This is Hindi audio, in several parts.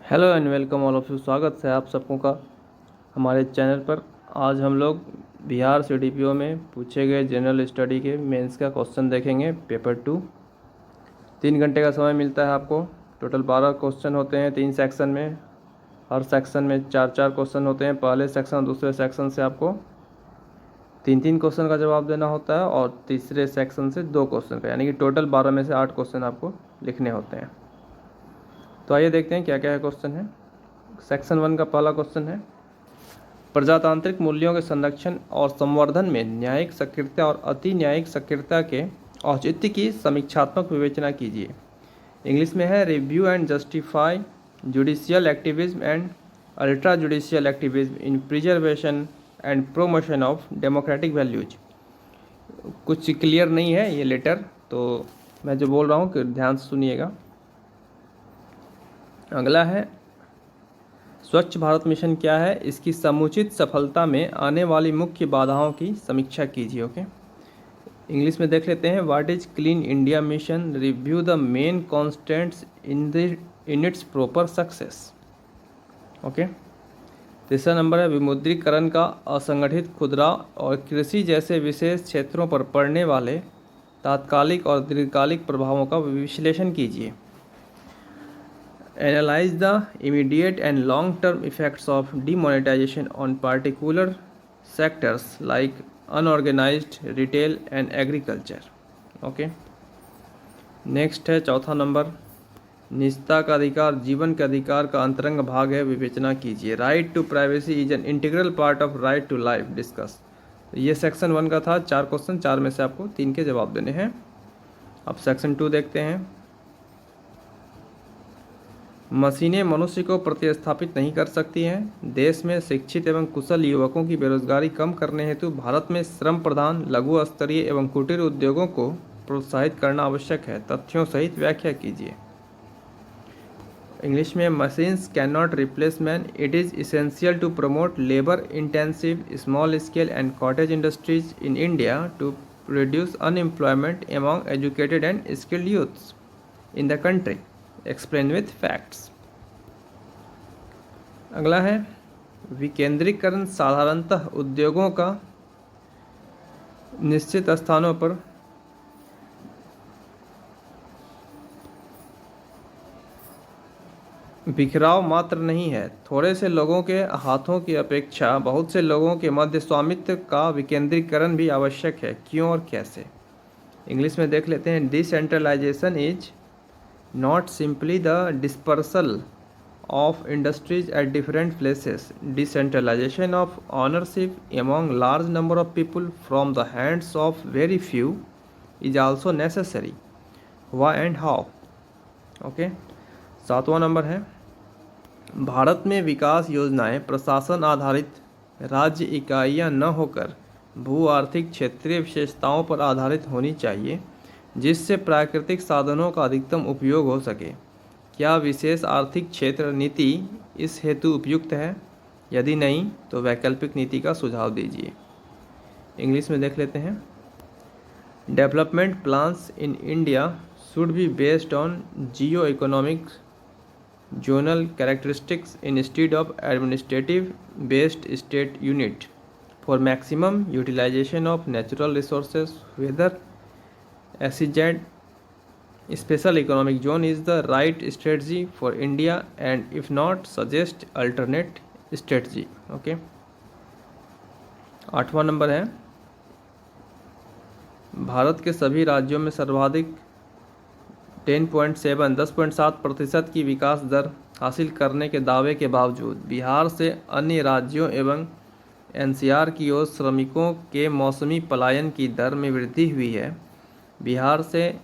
Hello and welcome all of you. स्वागत है आप सबको का हमारे चैनल पर। आज हम लोग बिहार CDPO में पूछे गए जनरल स्टडी के मेंस का क्वेश्चन देखेंगे। पेपर 2 3 घंटे का समय मिलता है आपको। टोटल 12 क्वेश्चन होते हैं 3 सेक्शन में। हर सेक्शन में 4 क्वेश्चन होते हैं। पहले सेक्शन और दूसरे सेक्शन से आपको 3 क्वेश्चन का जवाब देना होता है और तीसरे सेक्शन से 2 क्वेश्चन का, यानी कि टोटल 12 में से 8 क्वेश्चन आपको लिखने होते हैं। तो आइए देखते हैं क्या क्या है क्वेश्चन है। सेक्शन 1 का पहला क्वेश्चन है, प्रजातांत्रिक मूल्यों के संरक्षण और संवर्धन में न्यायिक सक्रियता और अति न्यायिक सक्रियता के औचित्य की समीक्षात्मक विवेचना कीजिए। इंग्लिश में है, review and justify judicial activism and ultra judicial activism in preservation and promotion of democratic values. कुछ क्लियर नहीं है ये लेटर, तो मैं जो बोल रहा हूँ कि ध्यान से सुनिएगा। अगला है, स्वच्छ भारत मिशन क्या है, इसकी समुचित सफलता में आने वाली मुख्य बाधाओं की समीक्षा कीजिए। ओके, इंग्लिश में देख लेते हैं। What is clean India mission, review the main constants in its proper success. Okay, तीसरा नंबर है, विमुद्रीकरण का असंगठित खुदरा और कृषि जैसे विशेष क्षेत्रों पर पड़ने वाले तात्कालिक और दीर्घकालिक प्रभावों का विश्लेषण कीजिए। Analyze the immediate and long-term effects of demonetization on particular sectors like unorganized retail and agriculture. Okay. Next है चौथा नंबर, निजता का अधिकार जीवन के अधिकार का अंतरंग भाग है, विवेचना कीजिए। Right to privacy is an integral part of right to life, discuss. ये सेक्शन 1 का था। 4 क्वेश्चन, 4 में से आपको 3 के जवाब देने हैं। अब सेक्शन 2 देखते हैं। मशीनें मनुष्य को प्रतिस्थापित नहीं कर सकती हैं। देश में शिक्षित एवं कुशल युवकों की बेरोजगारी कम करने हेतु भारत में श्रम प्रधान लघु स्तरीय एवं कुटीर उद्योगों को प्रोत्साहित करना आवश्यक है। तथ्यों सहित व्याख्या कीजिए। इंग्लिश में, machines can not replace man, it is essential to promote labour intensive small scale and cottage industries in India to reduce unemployment among educated and skilled youths in the country. Explain with facts. अगला है, विकेंद्रीकरण साधारणतः उद्योगों का निश्चित स्थानों पर बिखराव मात्र नहीं है। थोड़े से लोगों के हाथों की अपेक्षा बहुत से लोगों के मध्य स्वामित्व का विकेंद्रीकरण भी आवश्यक है। क्यों और कैसे? इंग्लिश में देख लेते हैं। Decentralisation is not simply the dispersal of industries at different places. Decentralization of ownership among large number of people from the hands of very few is also necessary. Why and how? Okay. 7वां नंबर है, भारत में विकास योजनाएं प्रशासन आधारित राज्य इकाइयां न होकर भू आर्थिक क्षेत्रीय विशेषताओं पर आधारित होनी चाहिए, जिससे प्राकृतिक साधनों का अधिकतम उपयोग हो सके। क्या विशेष आर्थिक क्षेत्र नीति इस हेतु उपयुक्त है? यदि नहीं तो वैकल्पिक नीति का सुझाव दीजिए। इंग्लिश में देख लेते हैं। Development plans in India should be based on geo economic zonal characteristics instead of administrative based state unit for maximum utilisation of natural resources, whether SEZ special economic zone is the right strategy for India, and if not, suggest alternate strategy. Okay. 8वां नंबर है, भारत के सभी राज्यों में सर्वाधिक 10.7% की विकास दर हासिल करने के दावे के बावजूद बिहार से अन्य राज्यों एवं NCR की ओर श्रमिकों के मौसमी पलायन की दर में वृद्धि हुई है। बिहार से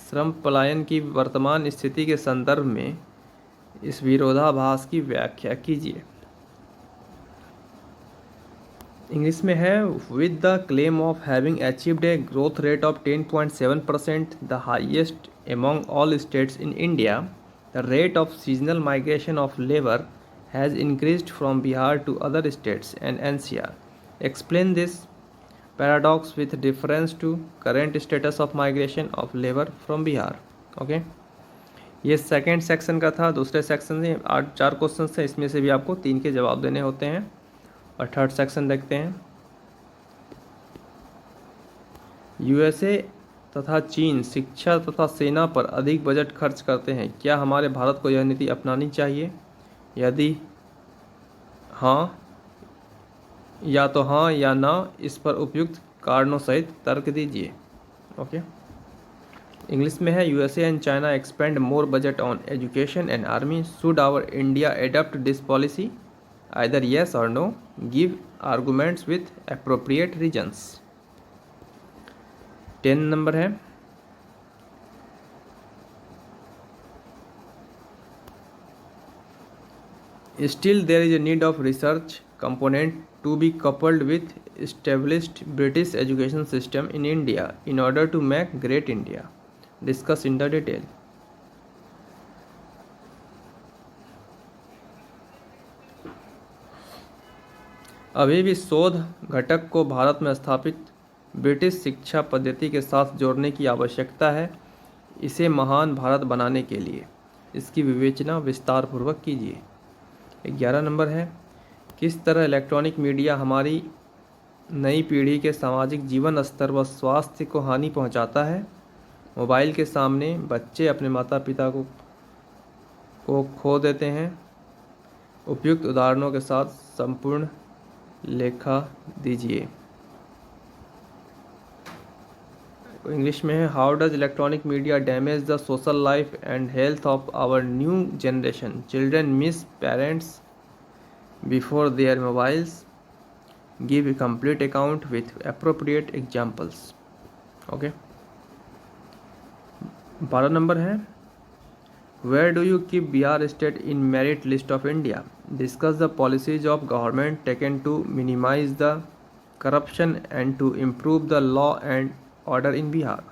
श्रम पलायन की वर्तमान स्थिति के संदर्भ में इस विरोधाभास की व्याख्या कीजिए। इंग्लिश में है, with the claim of having achieved a growth rate of 10.7%, the highest among all states in India, the rate of seasonal migration of labour has increased from Bihar to other states and NCR. Explain this paradox with reference to current status of migration of labor from Bihar. Okay, ये सेकंड सेक्शन का था। दूसरे सेक्शन से 4 क्वेश्चन थे, इसमें से भी आपको 3 के जवाब देने होते हैं। और थर्ड सेक्शन देखते हैं। यूएसए तथा चीन शिक्षा तथा सेना पर अधिक बजट खर्च करते हैं, क्या हमारे भारत को यह नीति अपनानी चाहिए? यदि हाँ, या तो हाँ या ना, इस पर उपयुक्त कारणों सहित तर्क दीजिए। ओके, इंग्लिश में है, USA and China expand more budget on education and army, should our India adopt this policy? Either yes or no, give arguments with appropriate reasons. 10 number है, still there is a need of research component to be coupled with established British education system in India in order to make great India. Discuss in the detail. अभी भी शोध घटक को भारत में स्थापित ब्रिटिश शिक्षा पद्धति के साथ जोड़ने की आवश्यकता है। इसे महान भारत बनाने के लिए इसकी विवेचना विस्तार पूर्वक कीजिए। 11 नंबर है, किस तरह इलेक्ट्रॉनिक मीडिया हमारी नई पीढ़ी के सामाजिक जीवन स्तर व स्वास्थ्य को हानि पहुंचाता है? मोबाइल के सामने बच्चे अपने माता पिता को खो देते हैं। उपयुक्त उदाहरणों के साथ संपूर्ण लेखा दीजिए। इंग्लिश में है, how does electronic media damage the social life and health of our new generation? Children miss parents before their mobiles, give a complete account with appropriate examples. Okay, 12 number है, where do you keep Bihar state in merit list of India? Discuss the policies of government taken to minimize the corruption and to improve the law and order in Bihar.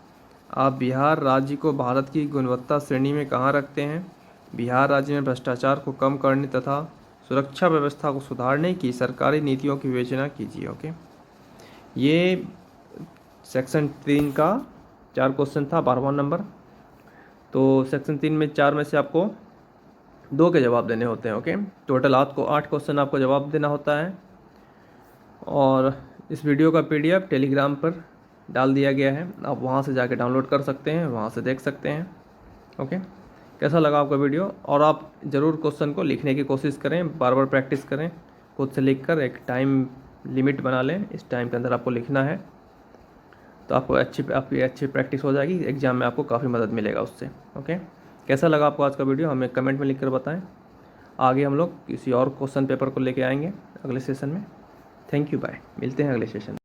आप बिहार राज्य को भारत की गुणवत्ता श्रेणी में कहाँ रखते हैं? बिहार राज्य में भ्रष्टाचार को कम करने तथा सुरक्षा व्यवस्था को सुधारने की सरकारी नीतियों की विवेचना कीजिए। ओके, ये सेक्शन 3 का 4 क्वेश्चन था, 12वां नंबर। तो सेक्शन 3 में 4 में से आपको 2 के जवाब देने होते हैं। ओके, टोटल आपको 8 क्वेश्चन आपको जवाब देना होता है। और इस वीडियो का PDF टेलीग्राम पर डाल दिया गया है, आप वहाँ से जाके डाउनलोड कर सकते हैं, वहाँ से देख सकते हैं। ओके, कैसा लगा आपका वीडियो? और आप ज़रूर क्वेश्चन को लिखने की कोशिश करें, बार बार प्रैक्टिस करें, खुद से लिखकर एक टाइम लिमिट बना लें, इस टाइम के अंदर आपको लिखना है, तो आपकी अच्छी प्रैक्टिस हो जाएगी। एग्ज़ाम में आपको काफ़ी मदद मिलेगा उससे। ओके, कैसा लगा आपको आज का वीडियो हमें कमेंट में लिखकर बताएं। आगे हम लोग किसी और क्वेश्चन पेपर को लेके आएंगे अगले सेशन में। थैंक यू, बाय, मिलते हैं अगले सेशन में।